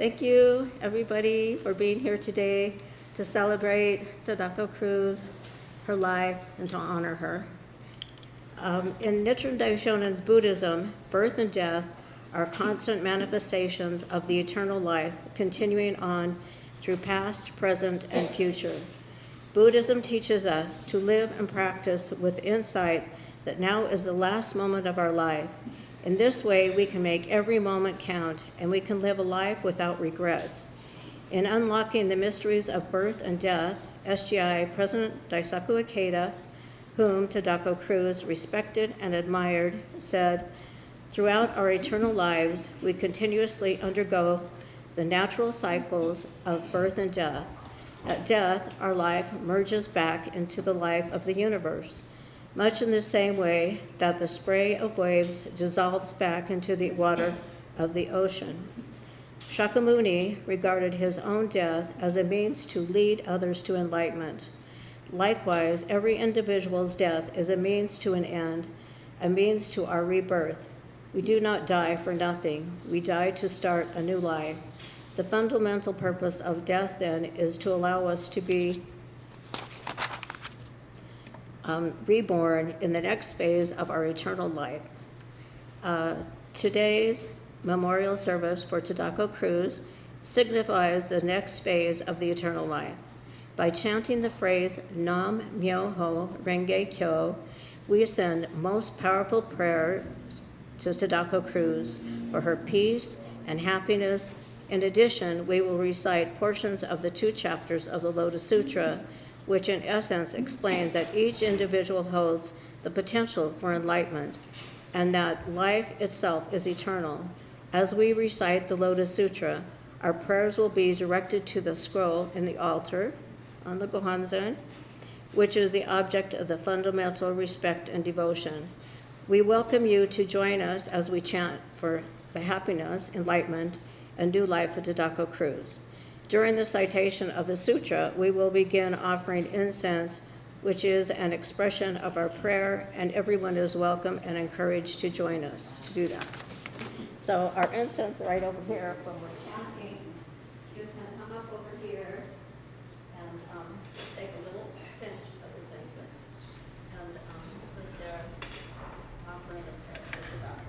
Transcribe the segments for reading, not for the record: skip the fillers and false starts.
Thank you, everybody, for being here today to celebrate Tadako Cruz, her life, and to honor her. In Nichiren Daishonen's Buddhism, birth and death are constant manifestations of the eternal life, continuing on through past, present, and future. Buddhism teaches us to live and practice with insight that now is the last moment of our life. In this way, we can make every moment count, and we can live a life without regrets. In unlocking the mysteries of birth and death, SGI President Daisaku Ikeda, whom Tadako Cruz respected and admired, said, "Throughout our eternal lives, we continuously undergo the natural cycles of birth and death. At death, our life merges back into the life of the universe, much in the same way that the spray of waves dissolves back into the water of the ocean." Shakyamuni regarded his own death as a means to lead others to enlightenment. Likewise, every individual's death is a means to an end, a means to our rebirth. We do not die for nothing. We die to start a new life. The fundamental purpose of death, then, is to allow us to be reborn in the next phase of our eternal life. Today's memorial service for Tadako Cruz signifies the next phase of the eternal life. By chanting the phrase Nam Myoho Renge Kyo, we send most powerful prayers to Tadako Cruz for her peace and happiness. In addition, we will recite portions of the 2 chapters of the Lotus Sutra, which in essence explains that each individual holds the potential for enlightenment and that life itself is eternal. As we recite the Lotus Sutra, our prayers will be directed to the scroll in the altar on the Gohanzen, which is the object of the fundamental respect and devotion. We welcome you to join us as we chant for the happiness, enlightenment, and new life of Tadako Cruz. During the citation of the sutra, we will begin offering incense, which is an expression of our prayer, and everyone is welcome and encouraged to join us to do that. So our incense right over here when we're chanting, you can come up over here and just take a little pinch of this incense and put it there, offering a prayer for Tadako.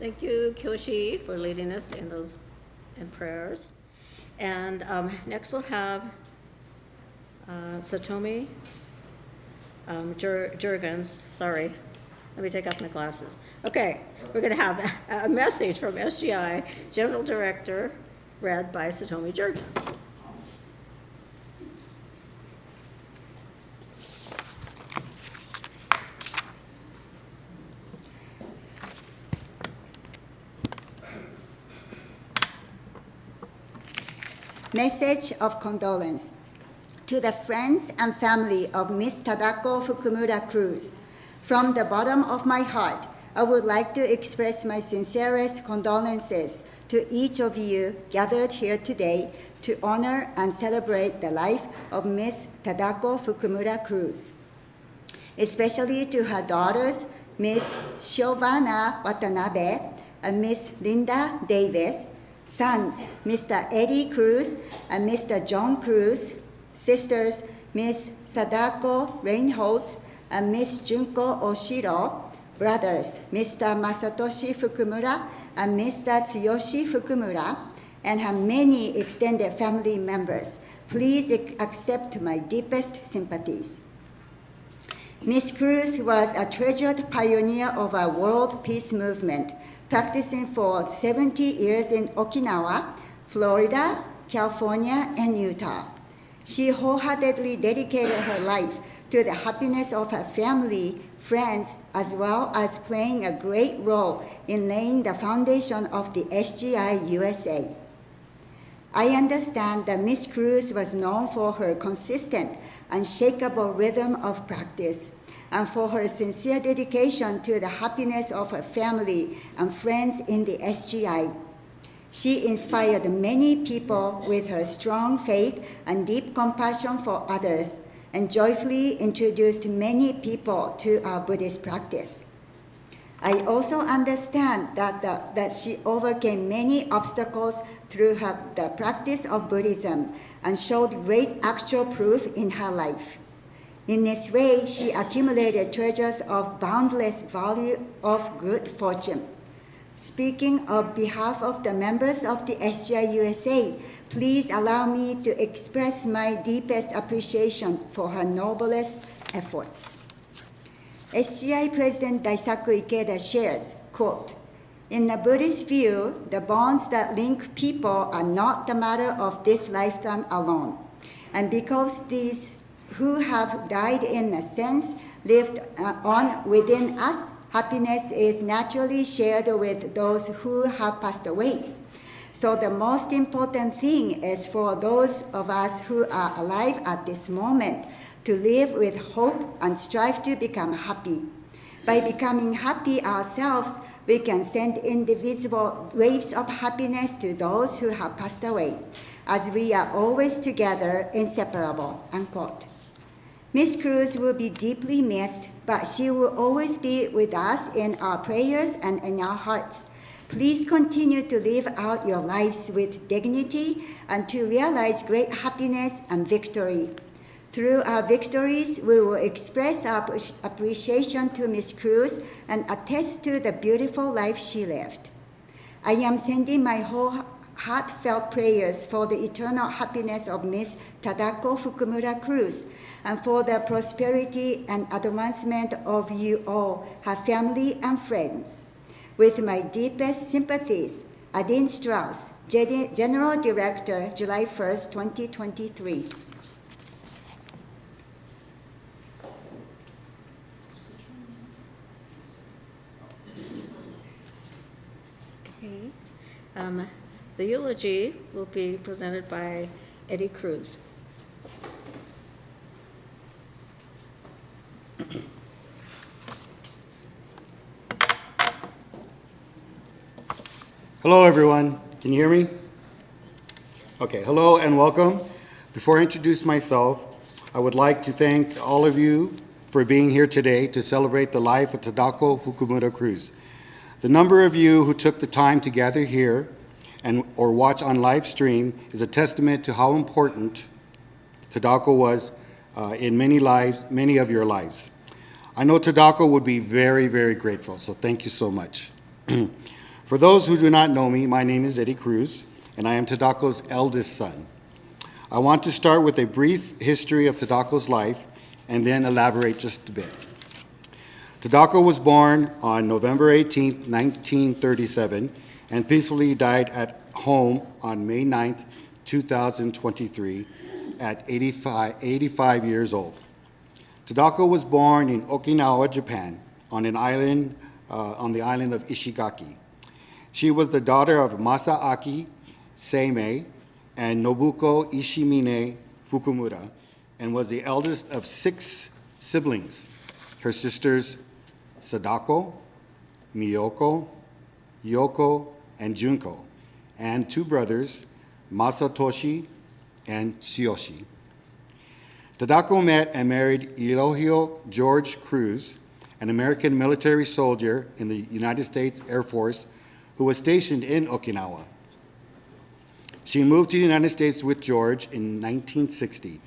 Thank you, Kyoshi, for leading us in those prayers. And next we'll have Satomi Jurgens. Sorry, let me take off my glasses. Okay, we're going to have a message from SGI General Director, read by Satomi Jurgens. Message of condolence to the friends and family of Miss Tadako Fukumura Cruz. From the bottom of my heart, I would like to express my sincerest condolences to each of you gathered here today to honor and celebrate the life of Miss Tadako Fukumura Cruz, especially to her daughters, Miss Giovanna Watanabe and Miss Linda Davis, sons, Mr. Eddie Cruz and Mr. John Cruz, sisters, Miss Sadako Reinholtz and Miss Junko Oshiro, brothers, Mr. Masatoshi Fukumura and Mr. Tsuyoshi Fukumura, and her many extended family members. Please accept my deepest sympathies. Miss Cruz was a treasured pioneer of our world peace movement, practicing for 70 years in Okinawa, Florida, California, and Utah. She wholeheartedly dedicated her life to the happiness of her family, friends, as well as playing a great role in laying the foundation of the SGI USA. I understand that Miss Cruz was known for her consistent, unshakable rhythm of practice and for her sincere dedication to the happiness of her family and friends in the SGI. She inspired many people with her strong faith and deep compassion for others, and joyfully introduced many people to our Buddhist practice. I also understand that she overcame many obstacles through the practice of Buddhism and showed great actual proof in her life. In this way, she accumulated treasures of boundless value of good fortune. Speaking on behalf of the members of the SGI USA, please allow me to express my deepest appreciation for her noblest efforts. SGI President Daisaku Ikeda shares, quote, "In the Buddhist view, the bonds that link people are not the matter of this lifetime alone. And because these who have died in a sense lived on within us, happiness is naturally shared with those who have passed away. So the most important thing is for those of us who are alive at this moment to live with hope and strive to become happy. By becoming happy ourselves, we can send indivisible waves of happiness to those who have passed away, as we are always together, inseparable," unquote. Miss Cruz will be deeply missed, but she will always be with us in our prayers and in our hearts. Please continue to live out your lives with dignity and to realize great happiness and victory. Through our victories, we will express our appreciation to Miss Cruz and attest to the beautiful life she lived. I am sending my whole heartfelt prayers for the eternal happiness of Miss Tadako Fukumura Cruz and for the prosperity and advancement of you all, her family and friends. With my deepest sympathies, Adine Strauss, General Director, July 1st, 2023. Okay. The eulogy will be presented by Eddie Cruz. Hello, everyone. Can you hear me? Okay, hello and welcome. Before I introduce myself, I would like to thank all of you for being here today to celebrate the life of Tadako Fukumura Cruz. The number of you who took the time to gather here or watch on live stream is a testament to how important Tadako was in many of your lives. I know Tadako would be very, very grateful, so thank you so much. For those who do not know me, my name is Eddie Cruz, and I am Tadako's eldest son. I want to start with a brief history of Tadako's life and then elaborate just a bit. Tadako was born on November 18, 1937, and peacefully died at home on May 9, 2023, at 85 years old. Tadako was born in Okinawa, Japan, on the island of Ishigaki. She was the daughter of Masaaki Seimei and Nobuko Ishimine Fukumura, and was the eldest of 6 siblings. Her sisters Sadako, Miyoko, Yoko, and Junko, and 2 brothers, Masatoshi and Tsuyoshi. Tadako met and married Elohio George Cruz, an American military soldier in the United States Air Force who was stationed in Okinawa. She moved to the United States with George in 1960.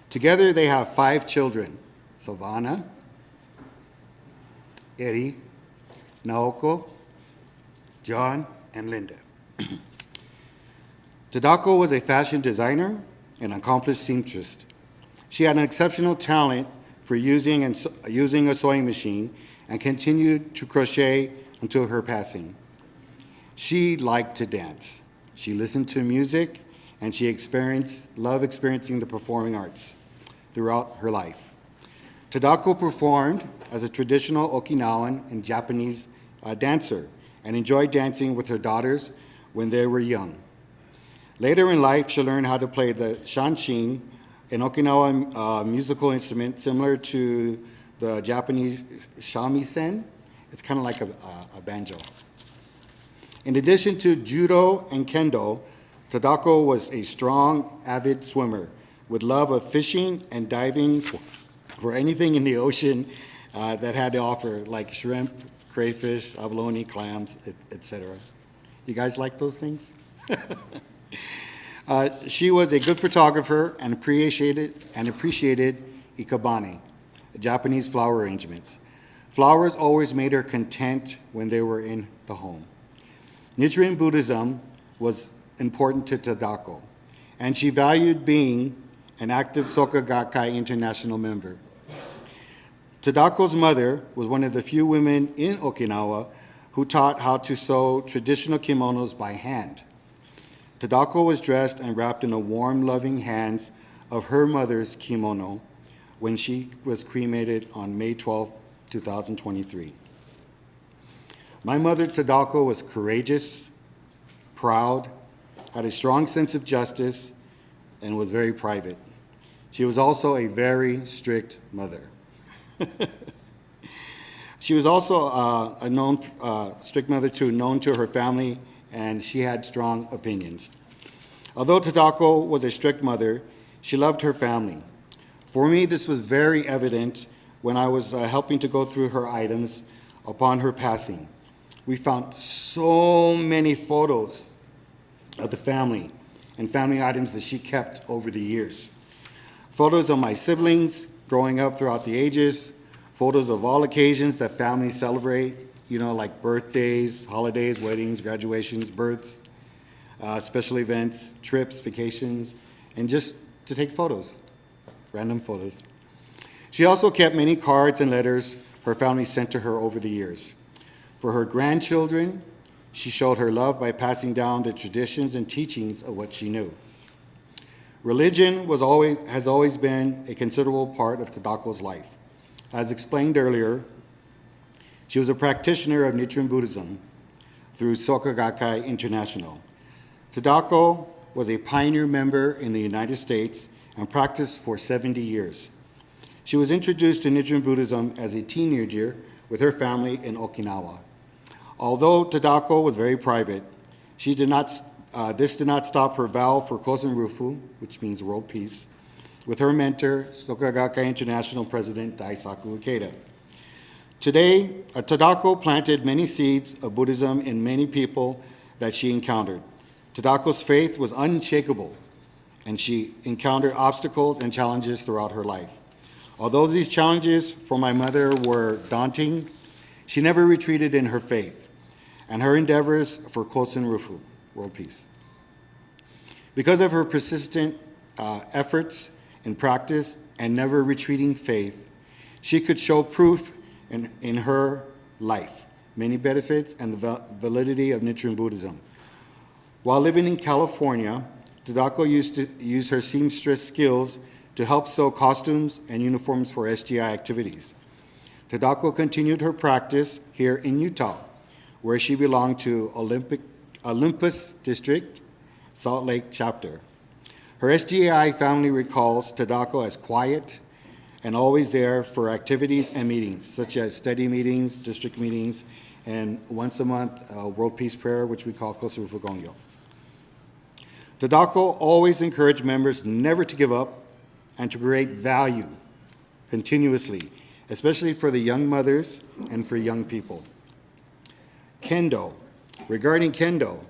Together they have 5 children, Savannah, Eri, Naoko, John, and Linda. Tadako was a fashion designer and accomplished seamstress. She had an exceptional talent for using a sewing machine and continued to crochet until her passing. She liked to dance. She listened to music, and she loved experiencing the performing arts throughout her life. Tadako performed as a traditional Okinawan and Japanese dancer and enjoyed dancing with her daughters when they were young. Later in life, she learned how to play the shanshin, an Okinawan musical instrument similar to the Japanese shamisen. It's kind of like a banjo. In addition to judo and kendo, Tadako was a strong, avid swimmer with love of fishing and diving for anything in the ocean that had to offer, like shrimp, crayfish, abalone, clams, etc. You guys like those things? She was a good photographer and appreciated ikebane, Japanese flower arrangements. Flowers always made her content when they were in the home. Nichiren Buddhism was important to Tadako, and she valued being an active Soka Gakkai International member. Tadako's mother was one of the few women in Okinawa who taught how to sew traditional kimonos by hand. Tadako was dressed and wrapped in the warm, loving hands of her mother's kimono when she was cremated on May 12, 2023. My mother, Tadako, was courageous, proud, had a strong sense of justice, and was very private. She was also a very strict mother. She was also a known strict mother too, known to her family, and she had strong opinions. Although Tadako was a strict mother, she loved her family. For me, this was very evident when I was helping to go through her items upon her passing. We found so many photos of the family and family items that she kept over the years. Photos of my siblings growing up throughout the ages, photos of all occasions that families celebrate, like birthdays, holidays, weddings, graduations, births, special events, trips, vacations, and just to take photos, random photos. She also kept many cards and letters her family sent to her over the years. For her grandchildren, she showed her love by passing down the traditions and teachings of what she knew. Religion has always been a considerable part of Tadako's life. As explained earlier, she was a practitioner of Nichiren Buddhism through Soka Gakkai International. Tadako was a pioneer member in the United States and practiced for 70 years. She was introduced to Nichiren Buddhism as a teenager with her family in Okinawa. Although Tadako was very private, this did not stop her vow for Kosen Rufu, which means world peace, with her mentor, Soka Gakkai International President Daisaku Ikeda. Today, Tadako planted many seeds of Buddhism in many people that she encountered. Tadako's faith was unshakable, and she encountered obstacles and challenges throughout her life. Although these challenges for my mother were daunting, she never retreated in her faith and her endeavors for Kosen Rufu, world peace. Because of her persistent efforts in practice and never retreating faith, she could show proof in her life, many benefits and the validity of Nichiren Buddhism. While living in California, Tadako used to use her seamstress skills to help sew costumes and uniforms for SGI activities. Tadako continued her practice here in Utah, where she belonged to Olympus District, Salt Lake chapter. Her SGI family recalls Tadako as quiet and always there for activities and meetings, such as study meetings, district meetings, and once a month, World Peace Prayer, which we call Kosurufu Gongyo. Tadako always encouraged members never to give up and to create value continuously, especially for the young mothers and for young people. Kendo. Regarding Kendo,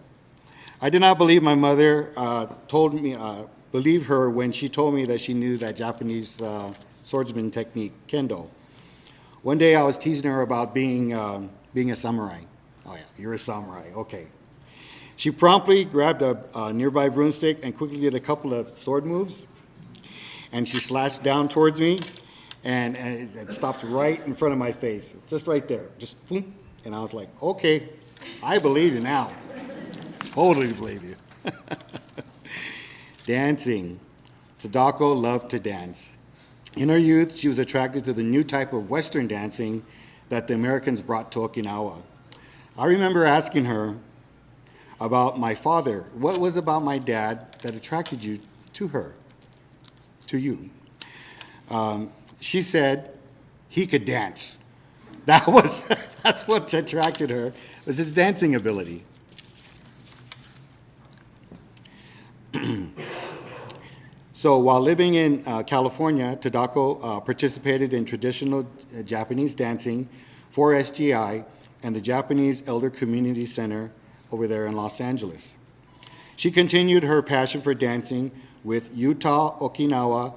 I did not believe my mother believe her when she told me that she knew that Japanese swordsman technique, Kendo. One day I was teasing her about being a samurai. Oh yeah, you're a samurai, okay. She promptly grabbed a nearby broomstick and quickly did a couple of sword moves, and she slashed down towards me, and it stopped right in front of my face, just right there, just boom. And I was like, okay, I believe you now. Totally believe you. Dancing. Tadako loved to dance. In her youth, she was attracted to the new type of Western dancing that the Americans brought to Okinawa. I remember asking her about my father. What was about my dad that attracted you to her, to you? She said he could dance. That's what attracted her, was his dancing ability. So while living in California, Tadako participated in traditional Japanese dancing for SGI and the Japanese Elder Community Center over there in Los Angeles. She continued her passion for dancing with Utah Okinawa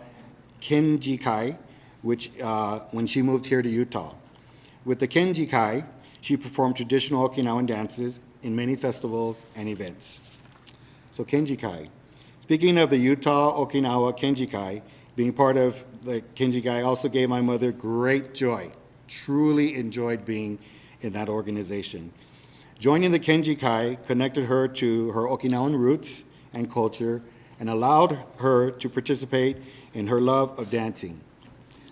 Kenjikai, which when she moved here to Utah. With the Kenjikai, she performed traditional Okinawan dances in many festivals and events. So Kenjikai. Speaking of the Utah Okinawa Kenjikai, being part of the Kenjikai also gave my mother great joy. Truly enjoyed being in that organization. Joining the Kenjikai connected her to her Okinawan roots and culture and allowed her to participate in her love of dancing.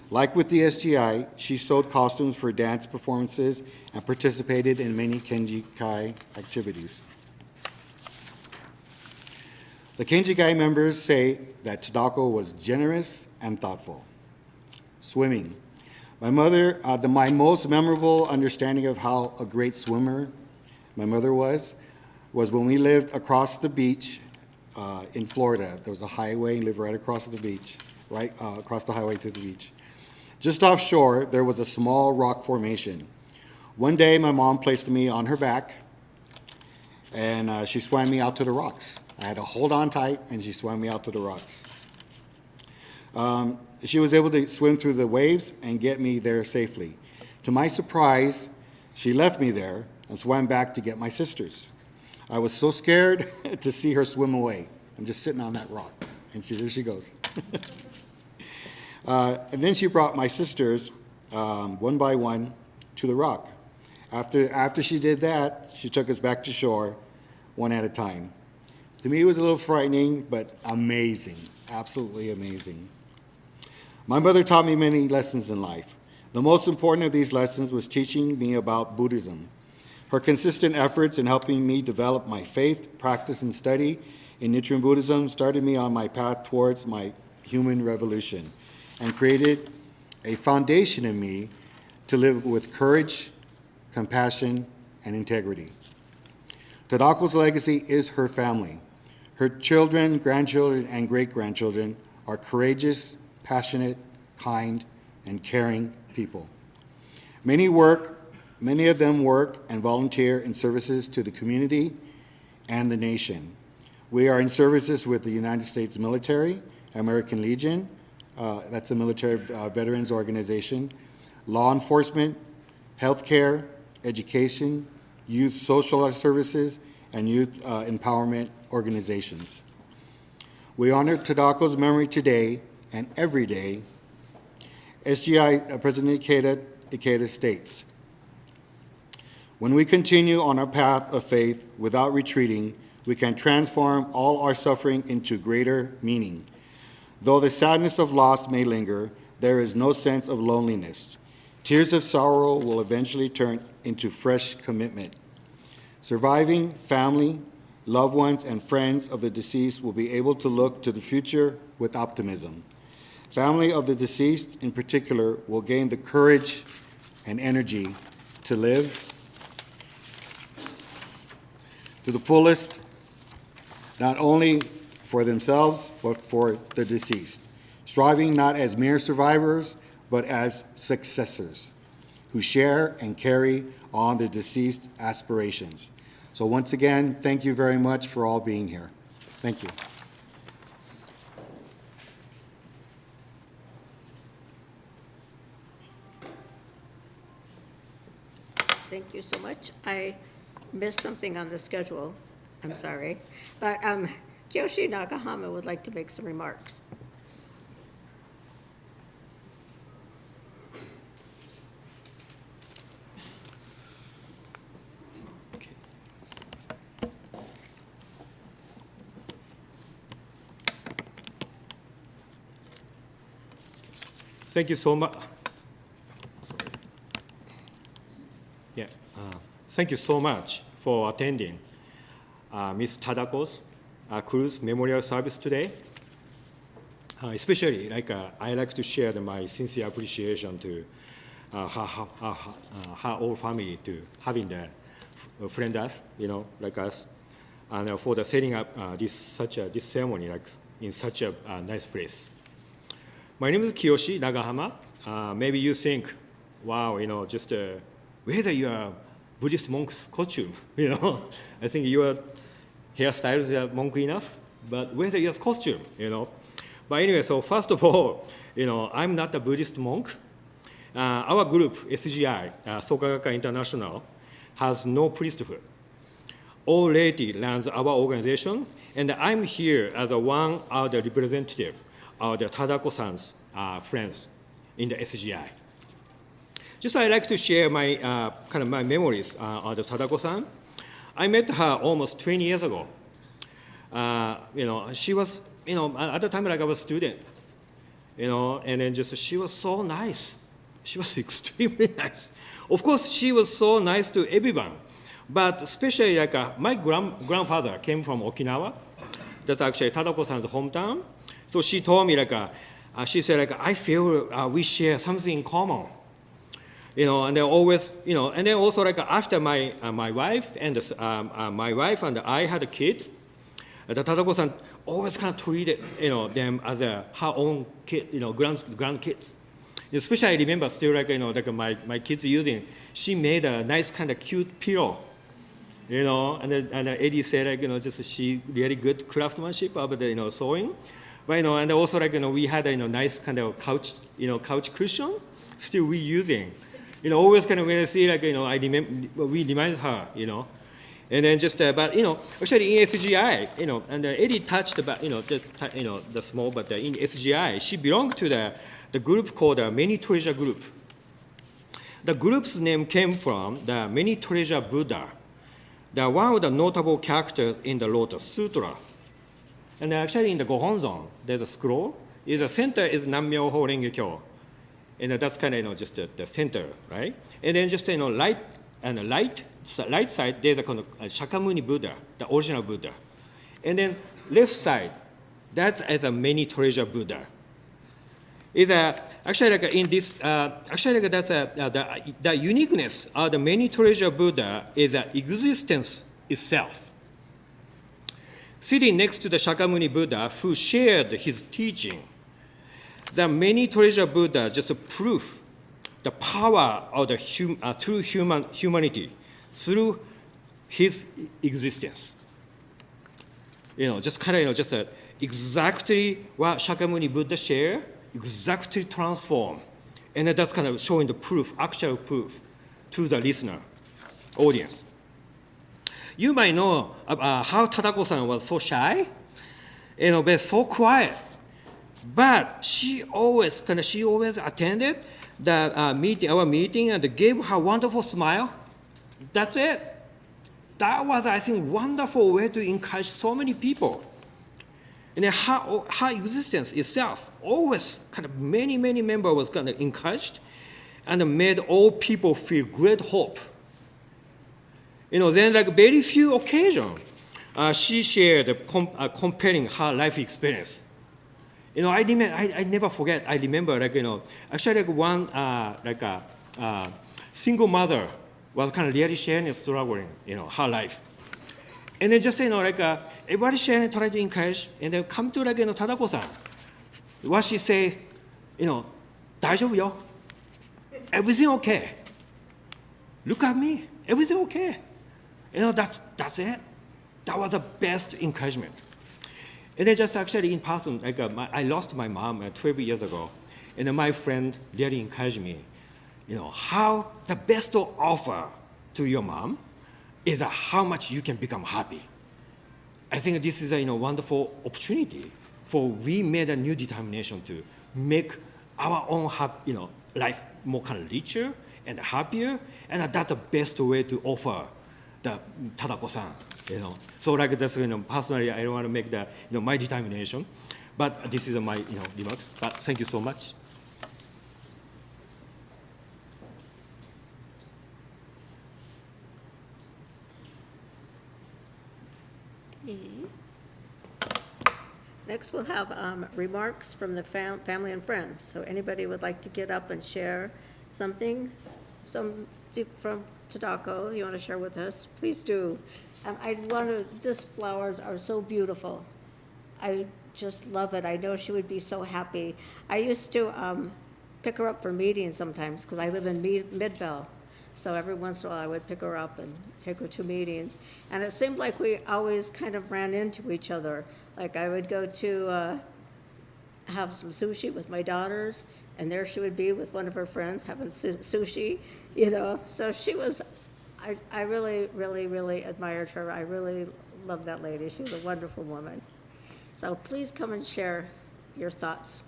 Like with the SGI, she sewed costumes for dance performances and participated in many Kenjikai activities. The Kenjikai members say that Tadako was generous and thoughtful. Swimming. My most memorable understanding of how a great swimmer my mother was when we lived across the beach in Florida. There was a highway, and lived right across the beach, right across the highway to the beach. Just offshore, there was a small rock formation. One day, my mom placed me on her back, and she swam me out to the rocks. I had to hold on tight, and she swam me out to the rocks. She was able to swim through the waves and get me there safely. To my surprise, she left me there and swam back to get my sisters. I was so scared to see her swim away. I'm just sitting on that rock, and there she goes. And then she brought my sisters, one by one, to the rock. After she did that, she took us back to shore, one at a time. To me, it was a little frightening, but amazing, absolutely amazing. My mother taught me many lessons in life. The most important of these lessons was teaching me about Buddhism. Her consistent efforts in helping me develop my faith, practice, and study in Nichiren Buddhism started me on my path towards my human revolution and created a foundation in me to live with courage, compassion, and integrity. Tadako's legacy is her family. Her children, grandchildren, and great-grandchildren are courageous, passionate, kind, and caring people. Many of them work and volunteer in services to the community and the nation. We are in services with the United States military, American Legion, that's a military veterans organization, law enforcement, healthcare, education, youth social services, and youth empowerment organizations. We honor Tadako's memory today and every day. SGI President Ikeda states, "When we continue on our path of faith without retreating, we can transform all our suffering into greater meaning. Though the sadness of loss may linger, there is no sense of loneliness. Tears of sorrow will eventually turn into fresh commitment. Surviving family, loved ones, and friends of the deceased will be able to look to the future with optimism. Family of the deceased, in particular, will gain the courage and energy to live to the fullest, not only for themselves, but for the deceased, striving not as mere survivors, but as successors who share and carry on the deceased aspirations." So once again, thank you very much for all being here. Thank you. Thank you so much. I missed something on the schedule. I'm sorry. But Kiyoshi Nakahama would like to make some remarks. thank you so much. Yeah, thank you so much for attending Ms. Tadako's Cruz Memorial Service today. Especially, I like to share my sincere appreciation to her whole family to having the friend us, like us, and for the setting up this ceremony in such a nice place. My name is Kiyoshi Nagahama. Maybe you think, wow, just whether you are Buddhist monk's costume, I think your hairstyle is monk enough, but whether your costume, But anyway, so first of all, I'm not a Buddhist monk. Our group, SGI, Sokagakka International, has no priesthood. All laity runs our organization, and I'm here as one of the representative of the Tadako-san's friends in the SGI. Just I'd like to share my my memories of the Tadako-san. I met her almost 20 years ago. She was, at the time I was a student, and then she was so nice. She was extremely nice. Of course, she was so nice to everyone, but especially my grandfather came from Okinawa. That's actually Tadako-san's hometown. So she told me she said I feel we share something in common. And then always, and then also after my wife and I had a kid, the Tadako-san always kind of treated them as her own kid, grandkids. Especially I remember still my kids using. She made a nice kind of cute pillow, and Eddie said just she really good craftsmanship of the sewing, but and also we had a nice kind of couch cushion, still we using. Always when I see I remember we remind her, and then but actually in SGI, and Eddie touched about the small, but in SGI she belonged to the group called the Many Treasure Group. The group's name came from the Many Treasure Buddha, the one of the notable characters in the Lotus Sutra. And actually in the Gohonzon, there's a scroll. The center is Nammyo Ho Renge Kyo. And that's kind of just the center, right? And then just light side there's a kind of Shakyamuni Buddha, the original Buddha. And then left side, that's as a Many Treasure Buddha. Is actually in this actually that's the uniqueness of the Many Treasure Buddha is the existence itself. Sitting next to the Shakyamuni Buddha who shared his teaching, the Many Treasure Buddha just proof the power of the true humanity through his existence. Just kind of just exactly what Shakyamuni Buddha shared, exactly transform, and that's kind of showing the proof, actual proof, to the listener, audience. You might know how Tadako-san was so shy, but so quiet. But she always attended our meeting, and gave her wonderful smile. That's it. That was, I think, wonderful way to encourage so many people. And then her existence itself always kind of many members was kind of encouraged, and made all people feel great hope. Then very few occasions, she shared comparing her life experience. I never forget. I remember actually one single mother was kind of really sharing and struggling, her life. And then just everybody sharing, try to encourage, and then come to Tadako-san. What she says, 大丈夫よ. Everything okay. Look at me. Everything okay. That's it. That was the best encouragement. And then just actually in person, I lost my mom 12 years ago, and then my friend really encouraged me, how the best offer to your mom is how much you can become happy. I think this is a wonderful opportunity for we made a new determination to make our own life more kind of richer and happier, and that's the best way to offer the Tadako-san. So that's personally I don't want to make my determination, but this is my remarks. But thank you so much. Next, we'll have remarks from the family and friends. So anybody would like to get up and share something, from Tadako you want to share with us, please do. These flowers are so beautiful. I just love it. I know she would be so happy. I used to pick her up for meetings sometimes because I live in Midvale. So every once in a while I would pick her up and take her to meetings. And it seemed like we always kind of ran into each other. Like I would go to have some sushi with my daughters, and there she would be with one of her friends having sushi, you know. So she was, I really, really, really admired her. I really loved that lady. She was a wonderful woman. So please come and share your thoughts.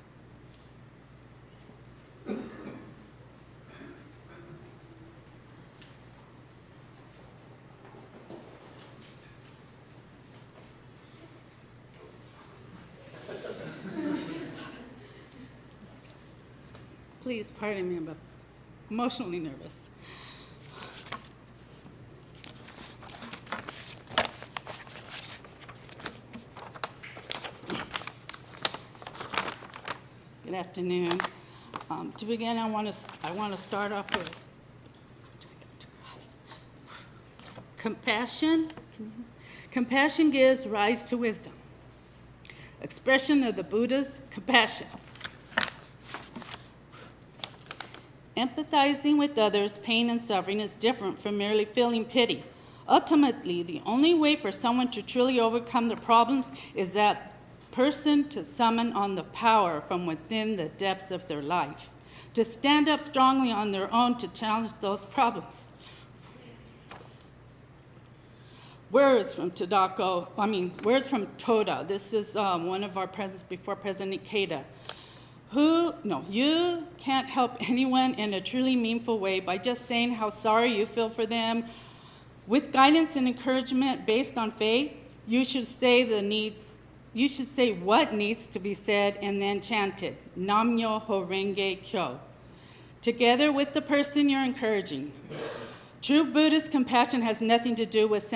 Please pardon me, I'm emotionally nervous. Good afternoon. To begin, I want to start off with compassion. Compassion gives rise to wisdom. Expression of the Buddha's compassion. Empathizing with others' pain and suffering is different from merely feeling pity. Ultimately, the only way for someone to truly overcome the problems is that person to summon on the power from within the depths of their life, to stand up strongly on their own to challenge those problems. Words from words from Toda. This is one of our presidents before President Ikeda. You can't help anyone in a truly meaningful way by just saying how sorry you feel for them. With guidance and encouragement based on faith, you should say what needs to be said and then chant it, Nam-myo Horenge Kyo, together with the person you're encouraging. True Buddhist compassion has nothing to do with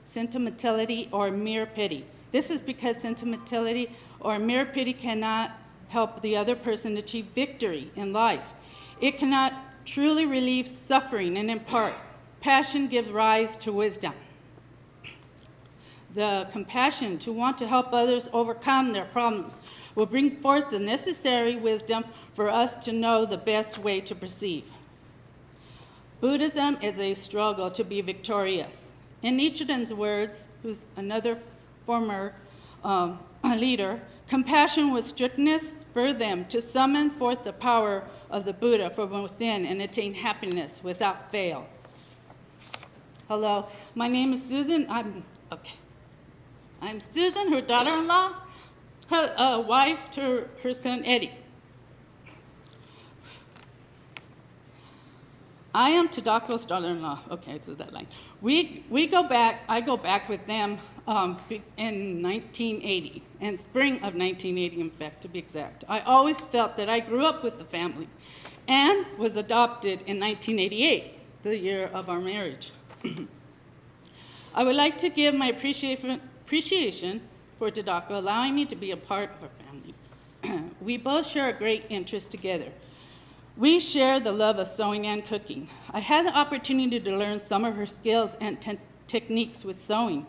sentimentality or mere pity. This is because sentimentality or mere pity cannot help the other person achieve victory in life. It cannot truly relieve suffering and impart. Passion gives rise to wisdom. The compassion to want to help others overcome their problems will bring forth the necessary wisdom for us to know the best way to proceed. Buddhism is a struggle to be victorious. In Nichiren's words, who's another former leader, compassion with strictness spurred them to summon forth the power of the Buddha from within and attain happiness without fail. Hello, my name is Susan. I'm Susan, her daughter-in-law, her wife to her son Eddie. I am Tadako's daughter-in-law. Okay, so that line. We go back. I go back with them in 1980, in spring of 1980, in fact, to be exact. I always felt that I grew up with the family, and was adopted in 1988, the year of our marriage. I would like to give my appreciation for Tadako allowing me to be a part of our family. We both share a great interest together. We share the love of sewing and cooking. I had the opportunity to learn some of her skills and techniques with sewing.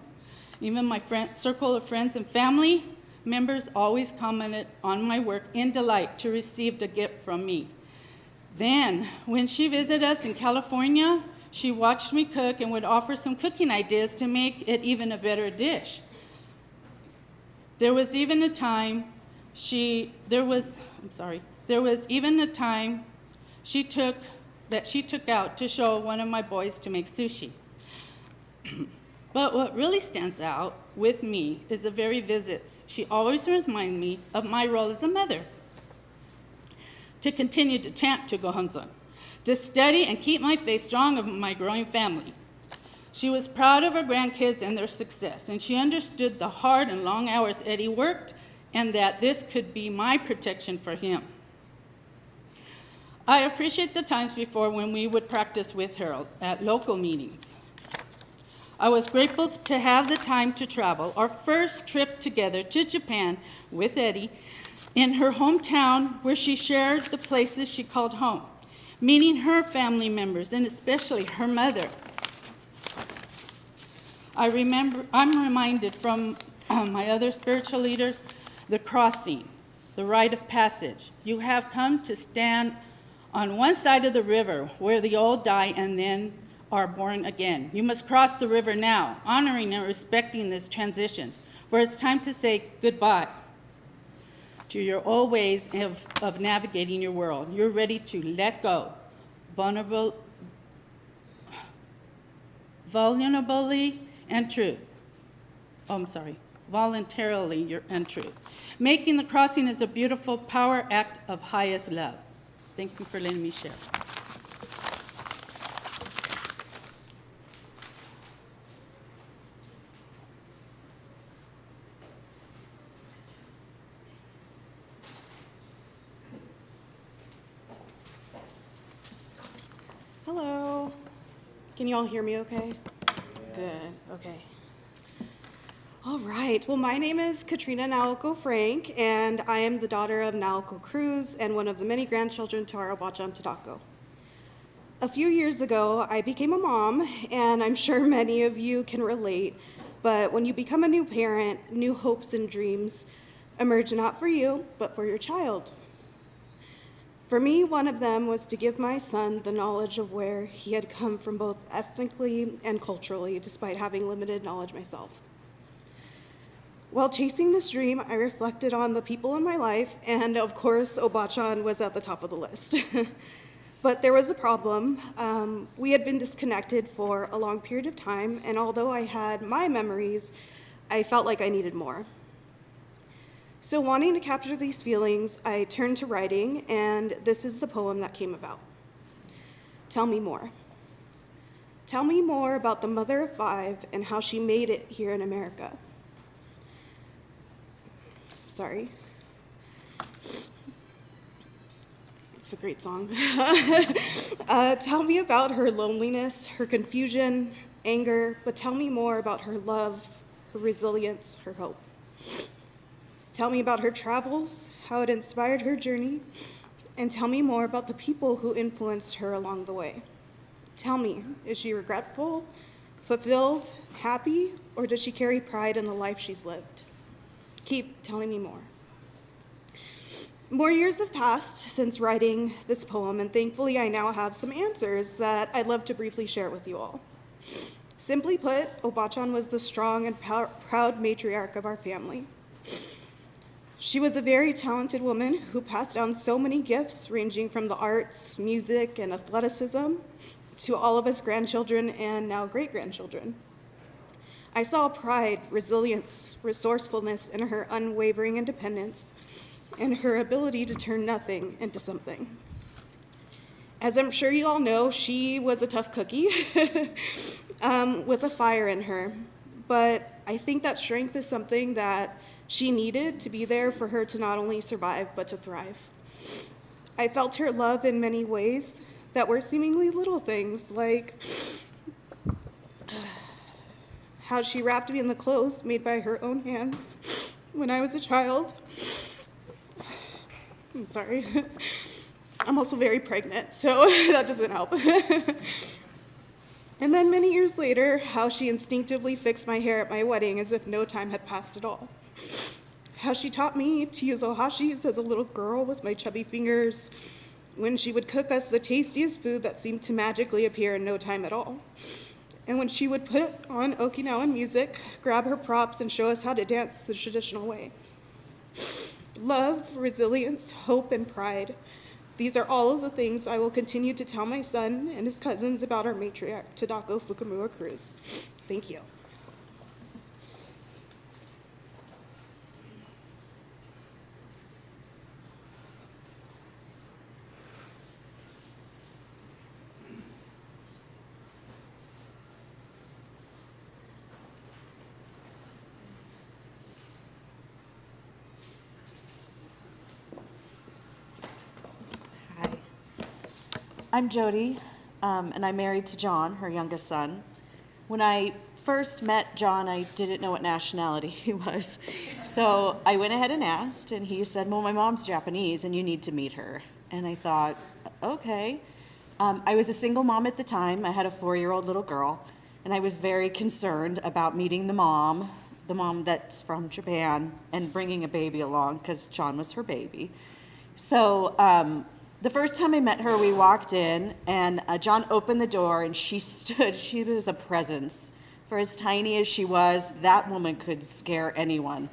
Even my circle of friends and family members always commented on my work in delight to receive a gift from me. Then, when she visited us in California, she watched me cook and would offer some cooking ideas to make it even a better dish. There was even a time she took out to show one of my boys to make sushi. But what really stands out with me is the very visits. She always reminds me of my role as a mother. To continue to chant to Gohonzon, to study and keep my faith strong of my growing family. She was proud of her grandkids and their success, and she understood the hard and long hours Eddie worked, and that this could be my protection for him. I appreciate the times before when we would practice with her at local meetings. I was grateful to have the time to travel. Our first trip together to Japan with Eddie in her hometown, where she shared the places she called home, meeting her family members and especially her mother. I'm reminded from my other spiritual leaders, the crossing, the rite of passage. You have come to stand on one side of the river where the old die and then are born again. You must cross the river now, honoring and respecting this transition, for it's time to say goodbye to your old ways of navigating your world. You're ready to let go, vulnerably and truth. Voluntarily and truth. Making the crossing is a beautiful power act of highest love. Thank you for letting me share. Hello. Can you all hear me okay? Good, okay. All right, well, my name is Katrina Naoko Frank, and I am the daughter of Naoko Cruz and one of the many grandchildren to our Obachan Tadako. A few years ago, I became a mom, and I'm sure many of you can relate, but when you become a new parent, new hopes and dreams emerge not for you, but for your child. For me, one of them was to give my son the knowledge of where he had come from both ethnically and culturally, despite having limited knowledge myself. While chasing this dream, I reflected on the people in my life, and of course, Obachan was at the top of the list. But there was a problem. We had been disconnected for a long period of time, and although I had my memories, I felt like I needed more. So wanting to capture these feelings, I turned to writing, and this is the poem that came about. Tell me more. Tell me more about the mother of five and how she made it here in America. Sorry. It's a great song. Tell me about her loneliness, her confusion, anger, but tell me more about her love, her resilience, her hope. Tell me about her travels, how it inspired her journey, and tell me more about the people who influenced her along the way. Tell me, is she regretful, fulfilled, happy, or does she carry pride in the life she's lived? Keep telling me more. More years have passed since writing this poem, and thankfully I now have some answers that I'd love to briefly share with you all. Simply put, Obachan was the strong and proud matriarch of our family. She was a very talented woman who passed down so many gifts, ranging from the arts, music, and athleticism, to all of us grandchildren and now great-grandchildren. I saw pride, resilience, resourcefulness in her unwavering independence and her ability to turn nothing into something. As I'm sure you all know, she was a tough cookie with a fire in her, but I think that strength is something that she needed to be there for her to not only survive, but to thrive. I felt her love in many ways that were seemingly little things, like how she wrapped me in the clothes made by her own hands when I was a child. I'm sorry. I'm also very pregnant, so that doesn't help. And then many years later, how she instinctively fixed my hair at my wedding as if no time had passed at all. How she taught me to use ohashis as a little girl with my chubby fingers, when she would cook us the tastiest food that seemed to magically appear in no time at all. And when she would put on Okinawan music, grab her props, and show us how to dance the traditional way. Love, resilience, hope, and pride. These are all of the things I will continue to tell my son and his cousins about our matriarch, Tadako Fukumura Cruz. Thank you. Hi. I'm Jody, and I'm married to John, her youngest son. When I first met John, I didn't know what nationality he was. So I went ahead and asked, and he said, well, my mom's Japanese, and you need to meet her. And I thought, okay. I was a single mom at the time. I had a 4-year-old little girl, and I was very concerned about meeting the mom that's from Japan, and bringing a baby along, because John was her baby. So the first time I met her, we walked in, and John opened the door, and she was a presence. For as tiny as she was, that woman could scare anyone.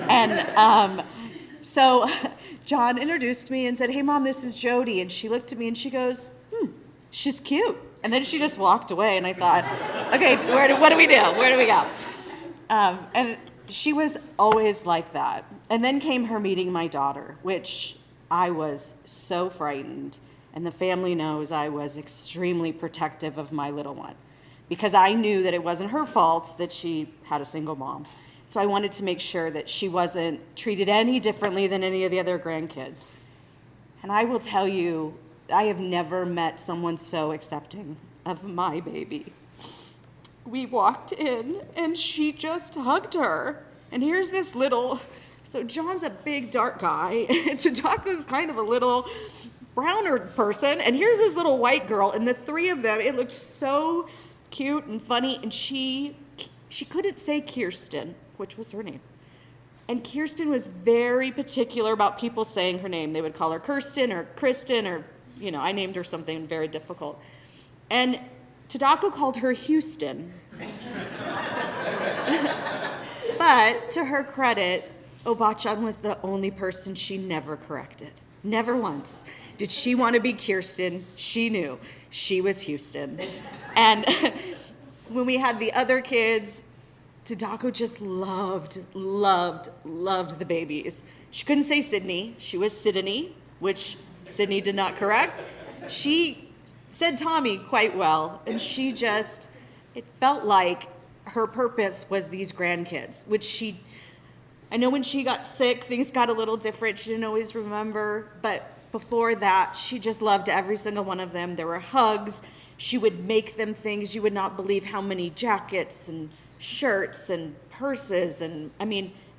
And so John introduced me and said, hey, Mom, this is Jody. And she looked at me and she goes, she's cute. And then she just walked away, and I thought, okay, what do we do? Where do we go? And she was always like that. And then came her meeting my daughter, which I was so frightened. And the family knows I was extremely protective of my little one, because I knew that it wasn't her fault that she had a single mom. So I wanted to make sure that she wasn't treated any differently than any of the other grandkids. And I will tell you, I have never met someone so accepting of my baby. We walked in, and she just hugged her. And here's this little, so John's a big, dark guy, and Tadako's kind of a little browner person, and here's this little white girl, and the three of them, it looked so cute and funny, and she couldn't say Kirsten, which was her name. And Kirsten was very particular about people saying her name. They would call her Kirsten or Kristen, or, I named her something very difficult. And Tadako called her Houston. But to her credit, Obachan was the only person she never corrected. Never once did she want to be Kirsten. She knew she was Houston. And when we had the other kids, Tadako just loved the babies. She couldn't say Sydney. She was Sydney, which Sydney did not correct. She said Tommy quite well, and it felt like her purpose was these grandkids, which I know when she got sick, things got a little different. She didn't always remember, but before that, she just loved every single one of them. There were hugs. She would make them things. You would not believe how many jackets and shirts and purses. And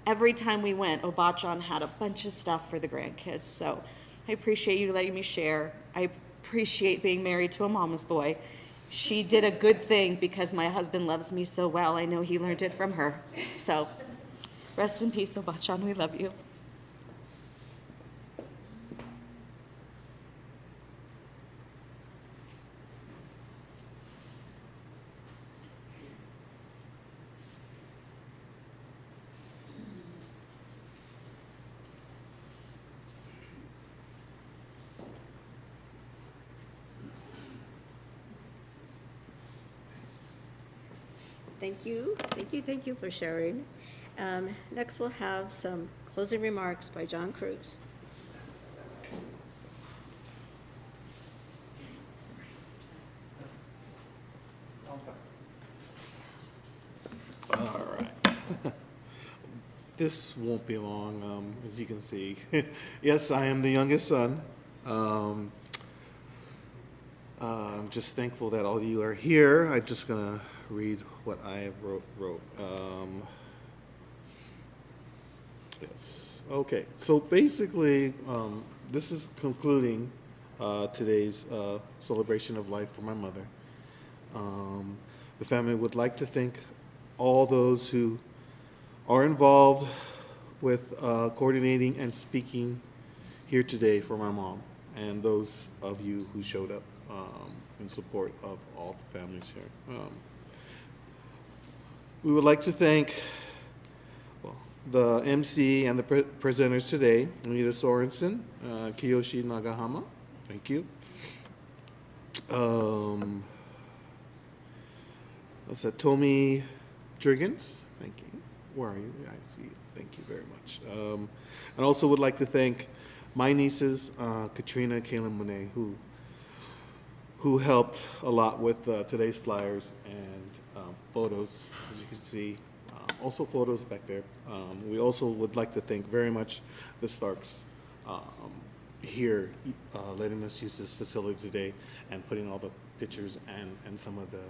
every time we went, Obachan had a bunch of stuff for the grandkids. So I appreciate you letting me share. I appreciate being married to a mama's boy. She did a good thing because my husband loves me so well. I know he learned it from her. So rest in peace, Obachan. We love you. Thank you for sharing. Next, we'll have some closing remarks by John Cruz. All right. This won't be long, as you can see. Yes, I am the youngest son. I'm just thankful that all of you are here. I'm just going to read what I wrote. Yes. Okay. So basically, this is concluding today's celebration of life for my mother. The family would like to thank all those who are involved with coordinating and speaking here today for my mom, and those of you who showed up in support of all the families here. We would like to thank the MC and the presenters today, Anita Sorensen, Kiyoshi Nagahama, thank you. Satomi Jurgens, thank you. Where are you? I see you. Thank you very much. And also would like to thank my nieces, Katrina and Kaylin Monet, who helped a lot with today's flyers and photos, as you can see. Also photos back there. We also would like to thank very much the Starks here, letting us use this facility today and putting all the pictures and some of the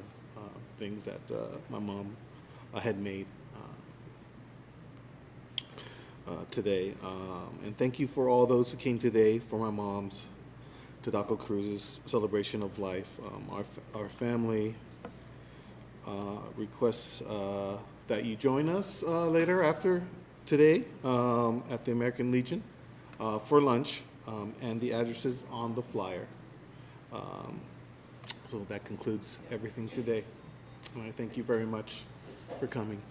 things that my mom had made today. And thank you for all those who came today for my mom's, Tadako Cruz's celebration of life. Our family requests that you join us later after today at the American Legion for lunch, and the address is on the flyer. So that concludes everything today. And I thank you very much for coming.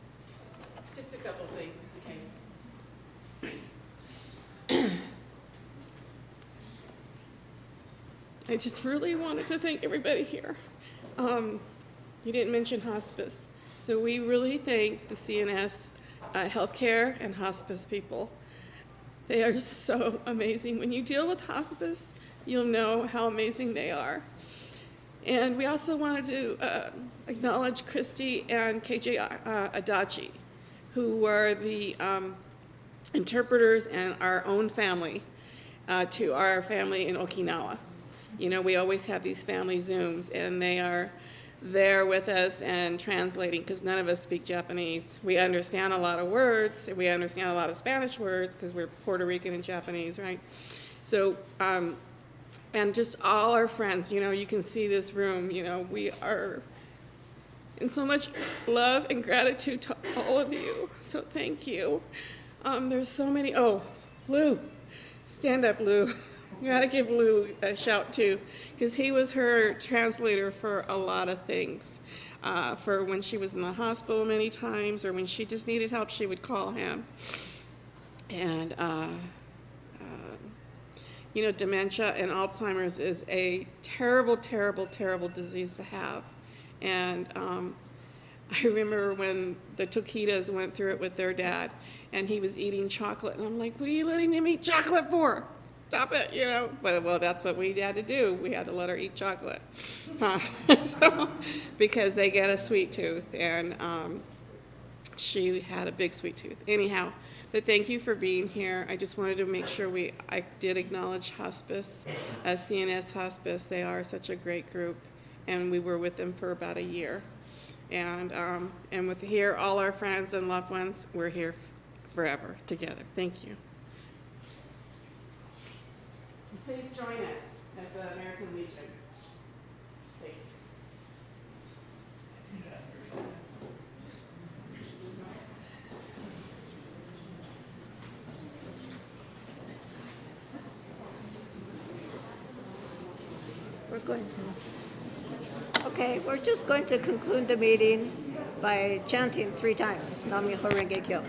Just a couple things. I just really wanted to thank everybody here. You didn't mention hospice. So we really thank the CNS healthcare and hospice people. They are so amazing. When you deal with hospice, you'll know how amazing they are. And we also wanted to acknowledge Christy and KJ Adachi, who were the interpreters and our own family to our family in Okinawa. You know, we always have these family Zooms, and they are there with us and translating, because none of us speak Japanese. We understand a lot of words, and we understand a lot of Spanish words, because we're Puerto Rican and Japanese, right? So, and just all our friends, you know, you can see this room, you know, we are in so much love and gratitude to all of you. So thank you. There's so many, oh, Lou, stand up, Lou. You gotta give Lou a shout too, because he was her translator for a lot of things. For when she was in the hospital many times, or when she just needed help, she would call him. And, you know, dementia and Alzheimer's is a terrible, terrible, terrible disease to have. And I remember when the Tokitas went through it with their dad, and he was eating chocolate, and I'm like, what are you letting him eat chocolate for? Stop it, you know. But, well, that's what we had to do. We had to let her eat chocolate. So, because they get a sweet tooth, and she had a big sweet tooth. Anyhow, but thank you for being here. I just wanted to make sure I did acknowledge hospice, CNS Hospice. They are such a great group, and we were with them for about a year. And with here, all our friends and loved ones, we're here forever together. Thank you. Please join us at the American Legion. Thank you. We're going to. Okay, we're just going to conclude the meeting by chanting 3 times. Nam-myoho Renge Kyo.